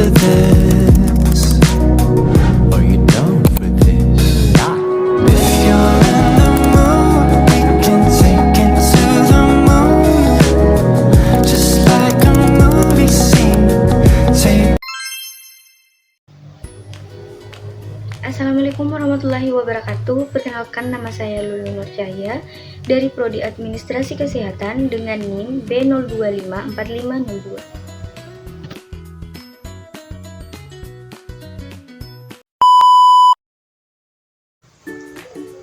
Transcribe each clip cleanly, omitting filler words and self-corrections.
for this? Are you down for this? If you're in the mood, we can take it to the moon. Just like a movie scene. Take Assalamualaikum warahmatullahi wabarakatuh. Perkenalkan, nama saya Lulu Nurcahya dari Prodi Administrasi Kesehatan dengan NIM B0254502.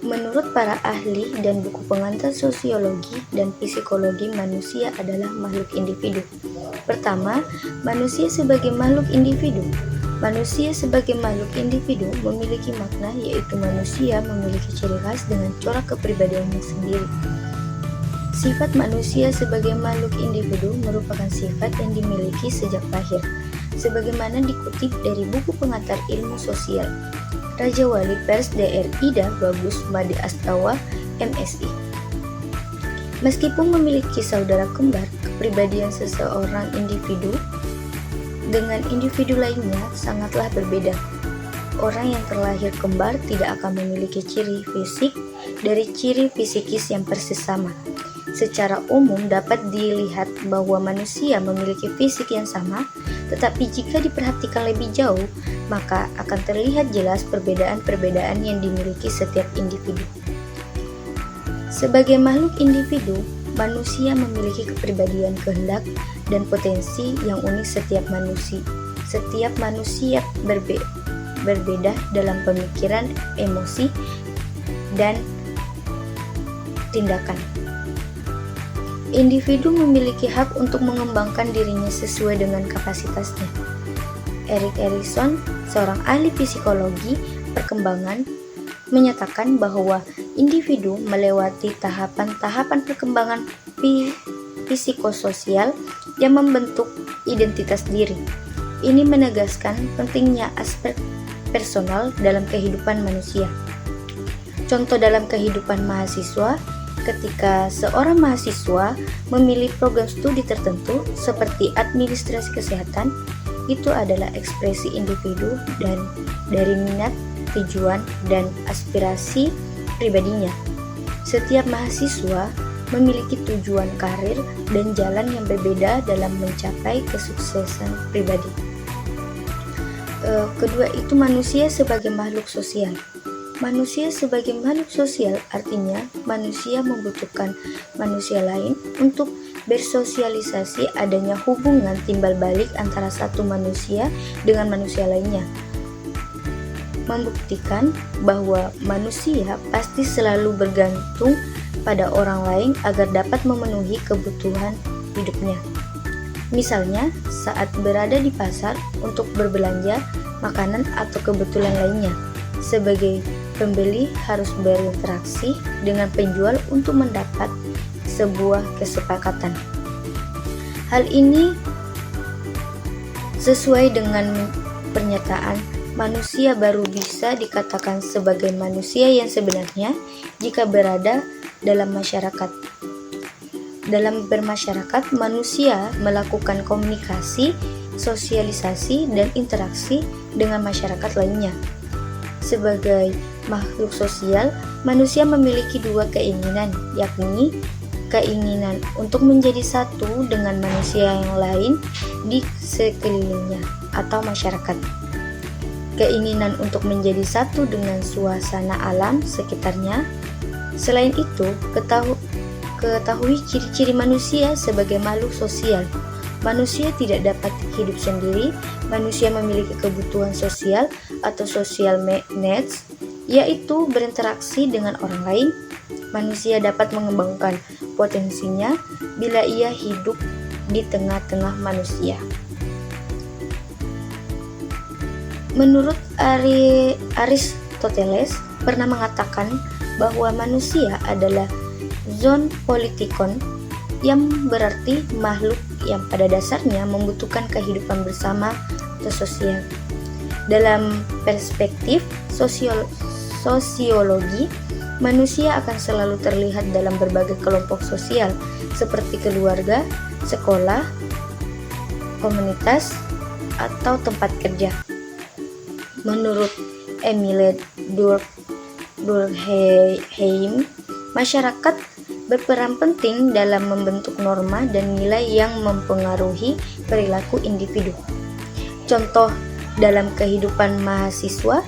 Menurut para ahli dan buku pengantar sosiologi dan psikologi, manusia adalah makhluk individu. Pertama, manusia sebagai makhluk individu. Manusia sebagai makhluk individu memiliki makna, yaitu manusia memiliki ciri khas dengan corak kepribadiannya sendiri. Sifat manusia sebagai makhluk individu merupakan sifat yang dimiliki sejak lahir, sebagaimana dikutip dari buku pengantar ilmu sosial Raja Wali Pers Dr. Ida Bagus Made Astawa, MSI. Meskipun memiliki saudara kembar, kepribadian seseorang individu dengan individu lainnya sangatlah berbeda. Orang yang terlahir kembar tidak akan memiliki ciri fisik dari ciri fisikis yang persis sama. Secara umum dapat dilihat bahwa manusia memiliki fisik yang sama, tetapi jika diperhatikan lebih jauh, maka akan terlihat jelas perbedaan-perbedaan yang dimiliki setiap individu. Sebagai makhluk individu, manusia memiliki kepribadian, kehendak, dan potensi yang unik. Setiap manusia berbeda dalam pemikiran, emosi, dan tindakan. Individu memiliki hak untuk mengembangkan dirinya sesuai dengan kapasitasnya. Erik Erikson, seorang ahli psikologi perkembangan, menyatakan bahwa individu melewati tahapan-tahapan perkembangan psikososial yang membentuk identitas diri. Ini menegaskan pentingnya aspek personal dalam kehidupan manusia. Contoh dalam kehidupan mahasiswa, ketika seorang mahasiswa memilih program studi tertentu seperti administrasi kesehatan, itu adalah ekspresi individu dan dari minat, tujuan, dan aspirasi pribadinya. Setiap mahasiswa memiliki tujuan karir dan jalan yang berbeda dalam mencapai kesuksesan pribadi. Kedua itu manusia sebagai makhluk sosial. Manusia sebagai makhluk sosial artinya manusia membutuhkan manusia lain untuk bersosialisasi, adanya hubungan timbal balik antara satu manusia dengan manusia lainnya. Membuktikan bahwa manusia pasti selalu bergantung pada orang lain agar dapat memenuhi kebutuhan hidupnya. Misalnya, saat berada di pasar untuk berbelanja makanan atau kebutuhan lainnya, sebagai pembeli harus berinteraksi dengan penjual untuk mendapat sebuah kesepakatan. Hal ini sesuai dengan pernyataan manusia baru bisa dikatakan sebagai manusia yang sebenarnya jika berada dalam masyarakat. Dalam bermasyarakat, manusia melakukan komunikasi, sosialisasi, dan interaksi dengan masyarakat lainnya. Sebagai makhluk sosial, manusia memiliki dua keinginan, yakni keinginan untuk menjadi satu dengan manusia yang lain di sekelilingnya atau masyarakat. Keinginan untuk menjadi satu dengan suasana alam sekitarnya. Selain itu, ketahui ciri-ciri manusia sebagai makhluk sosial. Manusia tidak dapat hidup sendiri. Manusia memiliki kebutuhan sosial atau social needs, yaitu berinteraksi dengan orang lain. Manusia dapat mengembangkan potensinya bila ia hidup di tengah-tengah manusia. Menurut Aristoteles pernah mengatakan bahwa manusia adalah zoon politikon, yang berarti makhluk yang pada dasarnya membutuhkan kehidupan bersama atau sosial. Dalam perspektif sosiologi, manusia akan selalu terlihat dalam berbagai kelompok sosial seperti keluarga, sekolah, komunitas, atau tempat kerja. Menurut Emile Durkheim, masyarakat berperan penting dalam membentuk norma dan nilai yang mempengaruhi perilaku individu. Contoh dalam kehidupan mahasiswa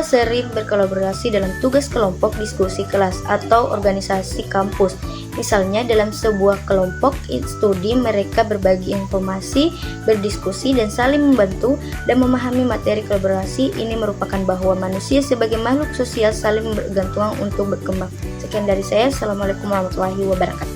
sering berkolaborasi dalam tugas kelompok, diskusi kelas, atau organisasi kampus. Misalnya dalam sebuah kelompok studi mereka berbagi informasi, berdiskusi, dan saling membantu dan memahami materi kolaborasi. Ini merupakan bahwa manusia sebagai makhluk sosial saling bergantung untuk berkembang. Sekian dari saya. Assalamualaikum warahmatullahi wabarakatuh.